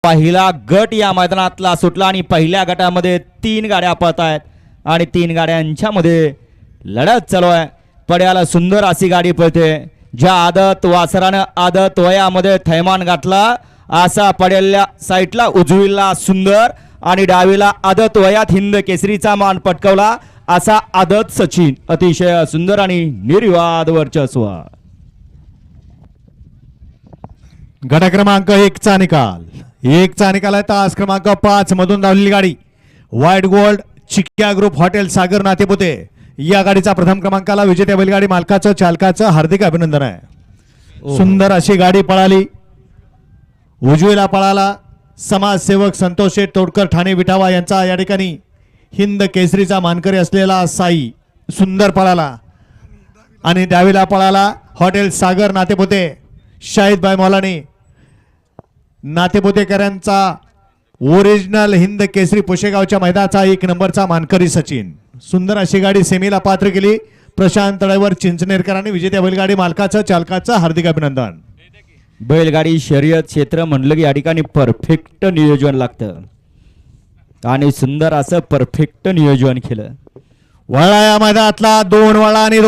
पहिला गट या मैदानातला सुटला आणि पहिल्या गटामध्ये 3 गाड्या पळत आहेत आणि 3 गाड्यांच्यामध्ये लढत चालू आहे. पड्याला सुंदर अशी गाडी पळते. ज्या आदत वासरानं आदत वयामध्ये थैमान गाठला असा पड्याला साईडला उजवीला सुंदर आणि डावीला आदत वयात हिंद केसरीचा मान पटकवला असा आदत सचिन. अतिशय सुंदर आणि निर्विवाद वर्चस्व. गट क्रमांक 1 चा निकाल. 1 चा निकाल आहे. तास क्रमांक 5 मधून धावलेली गाडी व्हाईट गोल्ड चिक्या ग्रुप हॉटेल सागर नातेपुते या गाडीचा प्रथम क्रमांकाला विजेत्या बैलगाडी मालकाचं चालकाचं हार्दिक अभिनंदन आहे. सुंदर अशी गाडी पळाली. उजवीला पळाला समाजसेवक संतोष शेठ तोडकर ठाणे विटावा यांचा या ठिकाणी हिंद केसरीचा मानकरी असलेला साई सुंदर पळाला आणि डावीला पळाला हॉटेल सागर नातेपुते शाहिदभाई मौलानी नातेपुतेकरांचा ओरिजिनल हिंद केसरी पुशेगावच्या मैदानाचा 1 नंबरचा मानकरी सचिन. सुंदर अशी गाडी सेमीला पात्र केली. प्रशांत तळेवर चिंचनेरकरांनी विजेत्या बैलगाडी मालकाचं चालकाचं हार्दिक अभिनंदन. बैलगाडी शर्यत क्षेत्र म्हणलं की या ठिकाणी परफेक्ट नियोजन लागतं आणि सुंदर असं परफेक्ट नियोजन केलं. वळा या मैदानातला 2 वळा आणि